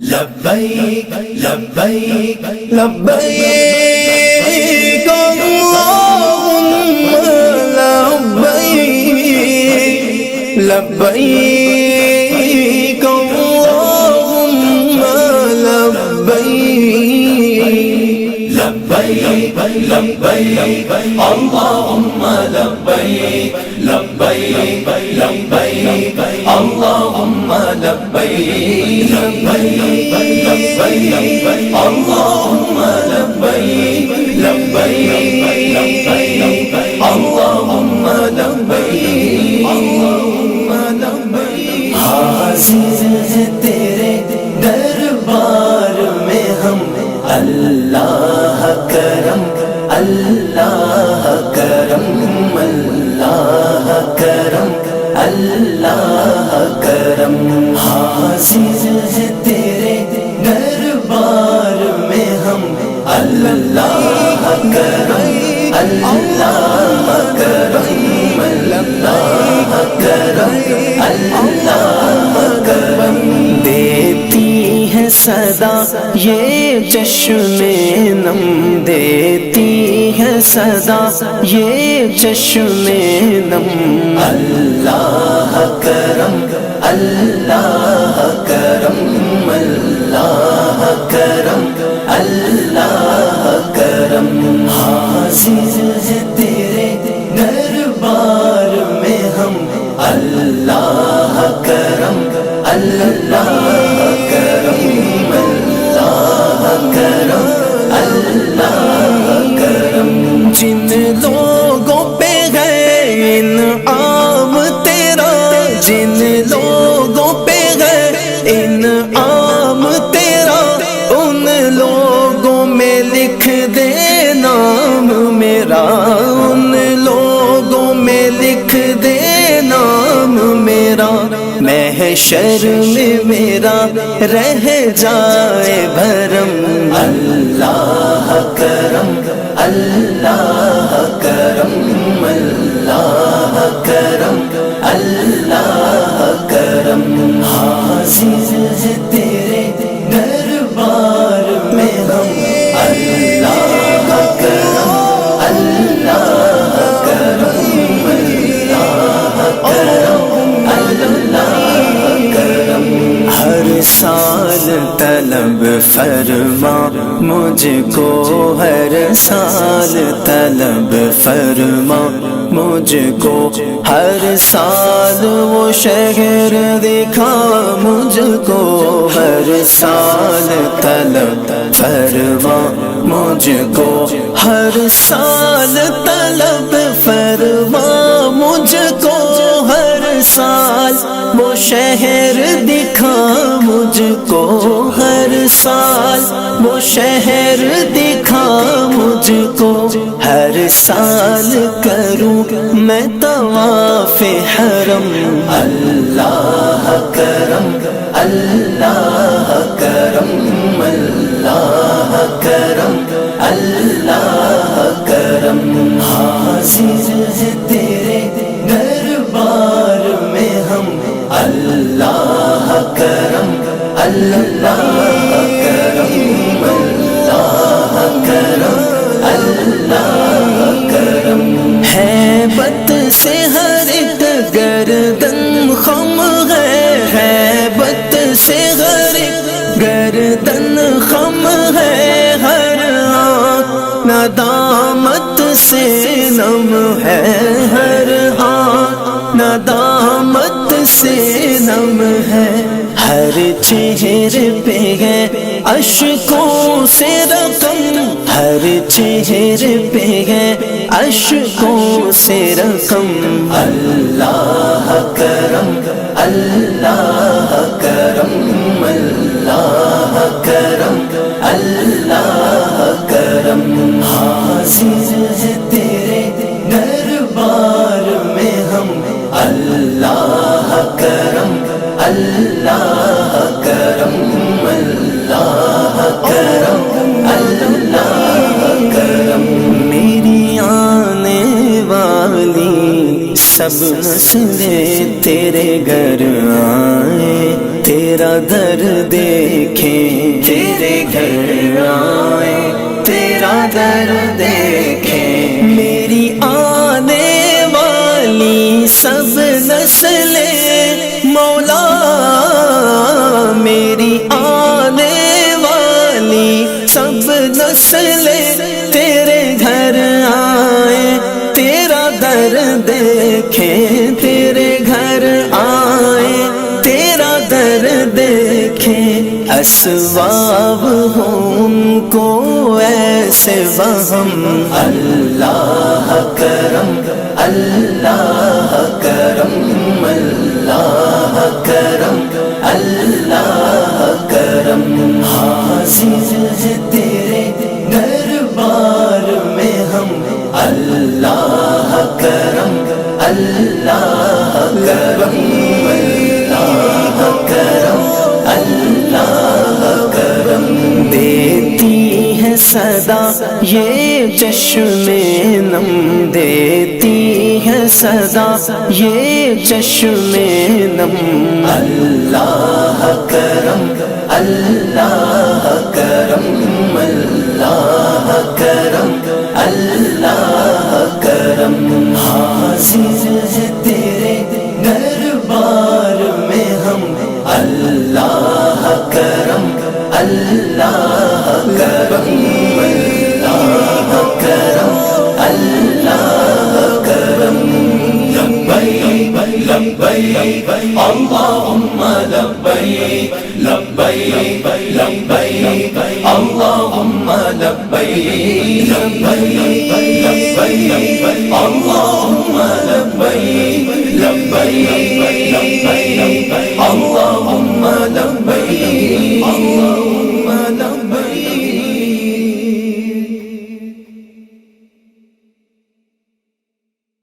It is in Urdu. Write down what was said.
لبیک لبیک لبیک اللہم لبیک لبیک اللہم لبیک لبیک لبیک اللہم لبیک لبیک لبیک اللہم لبیک لبیک لبیک اللہم لبیک لبیک لبیک اللہم لبیک اللہم لبیک حاضر ہے تیرے دربار میں ہم اللہ کرم اللہ کرم اللہ کرم اللہ کرم حاضر ہے تیرے دربار میں ہم اللہ کرم اللہ کرم اللہ کرم اللہ کرم دیتی ہے صدا یہ چشم نم دیتی ہے صدا یہ چشم نم اللہ کرم اللہ کرم اللہ کرم اللہ کرم حاضر ہے تیرے دربار میں ہم اللہ کرم اللہ کرم اللہ کرم اللہ کرم جن لوگوں پہ ہے انعام تیرا جن لوگوں پہ ہے انعام تیرا ان لوگوں میں لکھ دے نام میرا ان لوگوں میں لکھ دے نام میرا محشر میں میرا رہ جائے بھرم اللہ کرم اللہ کرم اللہ کرم اللہ کرم حاضر ہے تیرے دربار میں ہم اللہ کرم اللہ کرم اللہ کرم اللہ کرم ہر سال طلب فرما مجھ کو ہر سال طلب فرما مجھ کو ہر سال وہ شہر دکھا مجھ کو ہر سال طلب فرما مجھ کو ہر سال طلب فرما مجھ کو ہر سال وہ شہر دکھا مجھ کو ہر سال وہ شہر دکھا مجھ کو ہر سال کروں میں طواف حرم اللہ کرم اللہ کرم اللہ کرم اللہ کرم حاضر ہے تیرے دربار میں ہم اللہ کرم اللہ کرم اللہ کرم اللہ کرم ہیبت سے ہر ایک گردن خم ہے ہیبت سے ہر ایک گردن خم ہے ہر آنکھ ندامت سے نم ہے ہر آنکھ ندامت سے نم ہے ہر چہرے پہ ہے اشکوں سے رقم ہر چہرے پہ ہے اشکوں سے رقم اللہ کرم اللہ کرم اللہ کرم اللہ کرم حاضر ہے تیرے دربار میں ہم اللہ کرم اللہ کرم اللہ کرم اللہ کرم میری آنے والی سب نسلیں تیرے گھر آئے تیرا در دیکھیں سلسلے تیرے گھر آئے، تیرا در دیکھیں، تیرے گھر آئے، تیرا در دیکھیں، اسباب ہوں ان کو ایسے وہم، اللہ کرم اللہ کرم اللہ کرم اللہ کرم، حاضر ہے تیرے دربار میں ہم، اللہ کرم اللہ کرم اللہ کرم اللہ کرم، دیتی ہے صدا یہ چشم نم، دیتی ہے صدا یہ چشم نم، اللہ کرم اللہ کرم اللہ کرم اللہ کرم، حاضر ہے تیرے دربار میں ہم، اللہ کرم اللہ کرم اللہ کرم اللہ کرم، لبیک لبیک اللہم لبیک لبیک لبیک اللہم لبیک لبیک لبیک اللہم لبیک لبیک لبیک اللہم لبیک